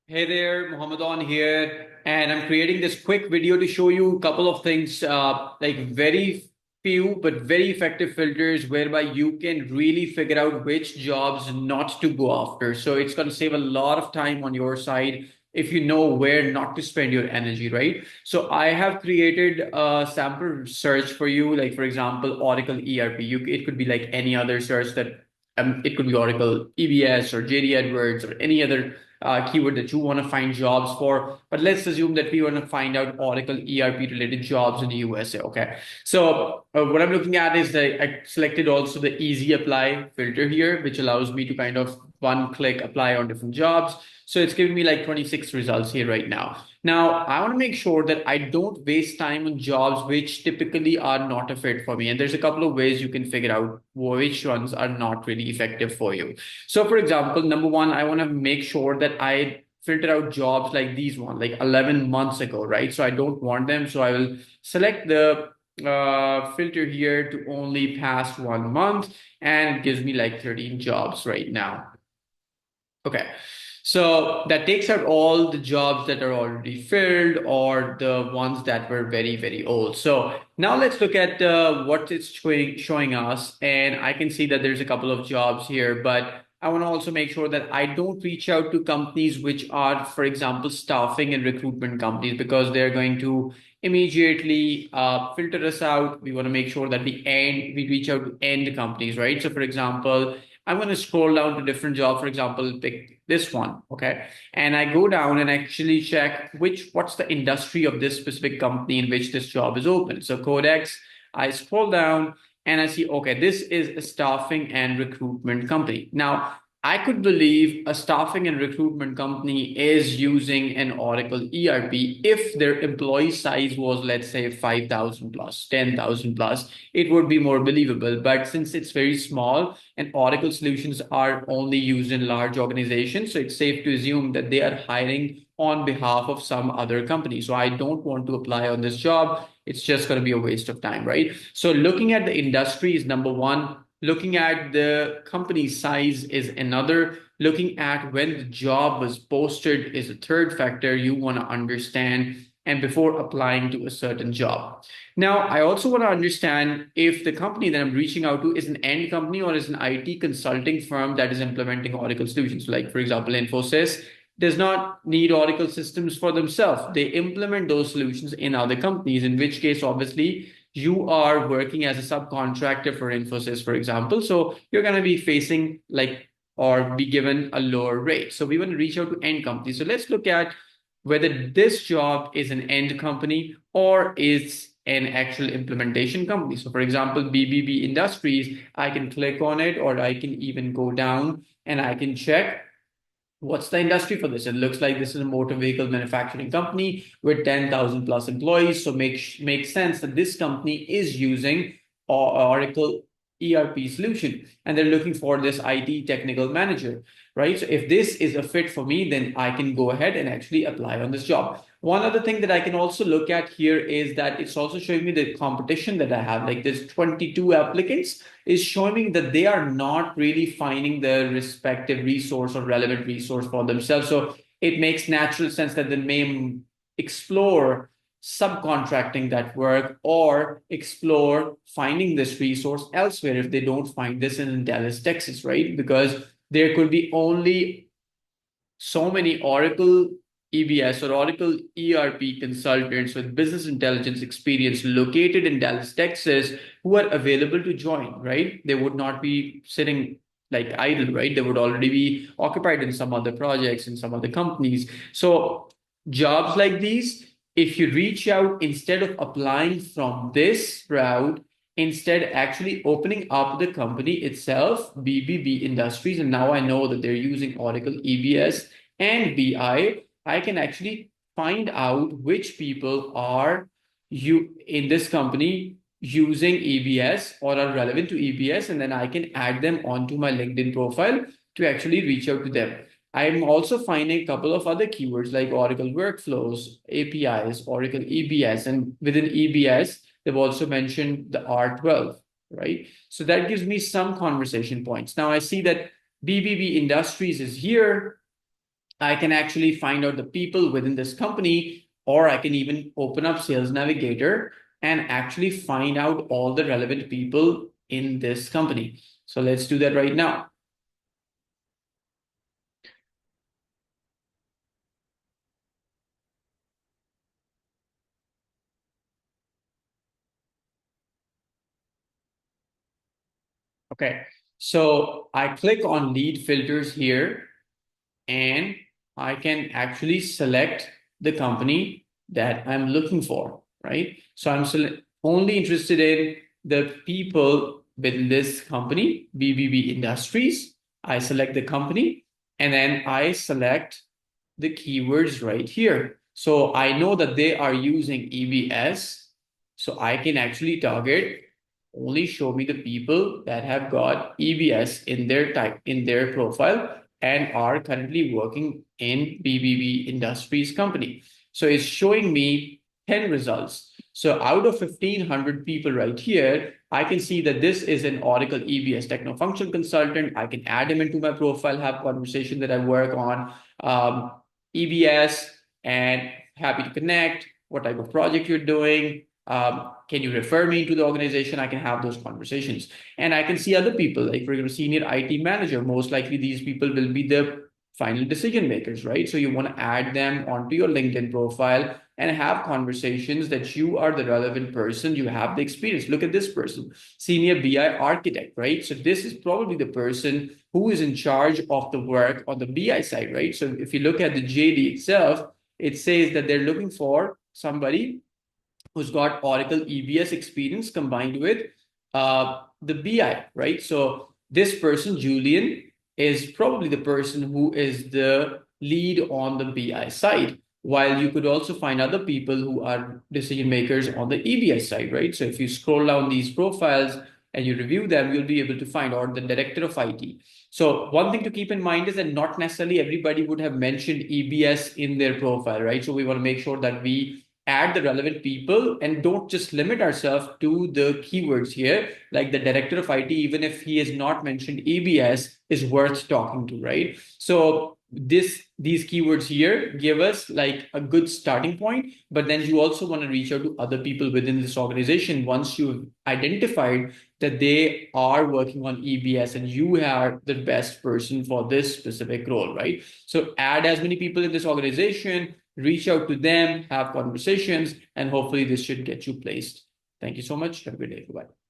Hey there, Mohammad Aoun here, and I'm creating this quick video to show you a couple of things, like very few but very effective filters whereby you can really figure out which jobs not to go after. So it's going to save a lot of time on your side if you know where not to spend your energy, right? So I have created a sample search for you, like for example, Oracle ERP. It could be like any other search that it could be Oracle EBS or JD Edwards or any other keyword that you want to find jobs for. But let's assume that we want to find out Oracle ERP related jobs in the USA. Okay. So what I'm looking at is that I selected also the easy apply filter here, which allows me to kind of one click apply on different jobs. So it's giving me like 26 results here right now. Now, I want to make sure that I don't waste time on jobs which typically are not a fit for me. And there's a couple of ways you can figure out which ones are not really effective for you. So, for example, number one, I want to make sure that I filter out jobs like these one, like 11 months ago, right? So I don't want them. So I will select the filter here to only past 1 month, and it gives me like 13 jobs right now. Okay. So that takes out all the jobs that are already filled or the ones that were very, very old. So now let's look at what it's showing us. And I can see that there's a couple of jobs here, but I want to also make sure that I don't reach out to companies which are, for example, staffing and recruitment companies, because they're going to immediately filter us out. We want to make sure that we reach out to end companies, right? So for example, I'm going to scroll down to different jobs. For example, pick this one, okay? And I go down and actually check what's the industry of this specific company in which this job is open. So Codex, I scroll down and I see, okay, this is a staffing and recruitment company. Now, I could believe a staffing and recruitment company is using an Oracle ERP if their employee size was, let's say, 5,000 plus, 10,000 plus, it would be more believable. But since it's very small, and Oracle solutions are only used in large organizations, so it's safe to assume that they are hiring on behalf of some other company. So I don't want to apply on this job. It's just going to be a waste of time, right? So looking at the industry is number one. Looking at the company size is another. Looking at when the job was posted is a third factor you want to understand and before applying to a certain job. Now, I also want to understand if the company that I'm reaching out to is an end company or is an IT consulting firm that is implementing Oracle solutions. Like, for example, Infosys does not need Oracle systems for themselves. They implement those solutions in other companies, in which case, obviously, you are working as a subcontractor for Infosys, for example. So you're going to be facing like or be given a lower rate. So we want to reach out to end companies. So let's look at whether this job is an end company or is an actual implementation company. So for example, BBB Industries, I can click on it or I can even go down and I can check what's the industry for this. It looks like this is a motor vehicle manufacturing company with 10,000 plus employees. So makes sense that this company is using Oracle ERP solution and they're looking for this IT technical manager, right? So if this is a fit for me, then I can go ahead and actually apply on this job. One other thing that I can also look at here is that it's also showing me the competition that I have. Like there's 22 applicants is showing that they are not really finding the respective resource or relevant resource for themselves. So it makes natural sense that they may explore subcontracting that work or explore finding this resource elsewhere if they don't find this in Dallas, Texas, right? Because there could be only so many Oracle EBS or Oracle ERP consultants with business intelligence experience located in Dallas, Texas, who are available to join, right? They would not be sitting like idle, right? They would already be occupied in some other projects in some other companies. So jobs like these, if you reach out instead of applying from this route, instead actually opening up the company itself, BBB Industries, and now I know that they're using Oracle EBS and I can actually find out which people are you in this company using EBS or are relevant to EBS, and then I can add them onto my LinkedIn profile to actually reach out to them. I'm also finding a couple of other keywords like Oracle workflows, APIs, Oracle EBS, and within EBS, they've also mentioned the R12, right? So that gives me some conversation points. Now I see that BBB Industries is here I can actually find out the people within this company, or I can even open up Sales Navigator and actually find out all the relevant people in this company. So let's do that right now. Okay. So I click on lead filters here, and I can actually select the company that I'm looking for, right? So I'm only interested in the people within this company, BBB Industries. I select the company, and then I select the keywords right here. So I know that they are using EBS, so I can actually target only show me the people that have got EBS in their type in their profile and are currently working in BBB Industries company. So it's showing me 10 results. So out of 1500 people right here, I can see that this is an Oracle EBS techno function consultant. I can add him into my profile, have conversation that I work on EBS, and happy to connect. What type of project you're doing? Can you refer me to the organization? I can have those conversations. And I can see other people, like for example, senior IT manager. Most likely these people will be the final decision makers, right? So you want to add them onto your LinkedIn profile and have conversations that you are the relevant person, you have the experience. Look at this person, senior BI architect, right? So this is probably the person who is in charge of the work on the BI side, right? So if you look at the JD itself, it says that they're looking for somebody who's got Oracle EBS experience combined with the BI, right? So this person, Julian, is probably the person who is the lead on the BI side. While you could also find other people who are decision makers on the EBS side, right? So if you scroll down these profiles and you review them, you'll be able to find, or the director of IT. So one thing to keep in mind is that not necessarily everybody would have mentioned EBS in their profile, right? So we want to make sure that we add the relevant people and don't just limit ourselves to the keywords here. Like the director of IT, even if he has not mentioned EBS, is worth talking to, right? So these keywords here give us like a good starting point, but then you also want to reach out to other people within this organization once you've identified that they are working on EBS and you are the best person for this specific role, right? So add as many people in this organization, reach out to them, have conversations, and hopefully this should get you placed. Thank you so much. Have a good day. Bye.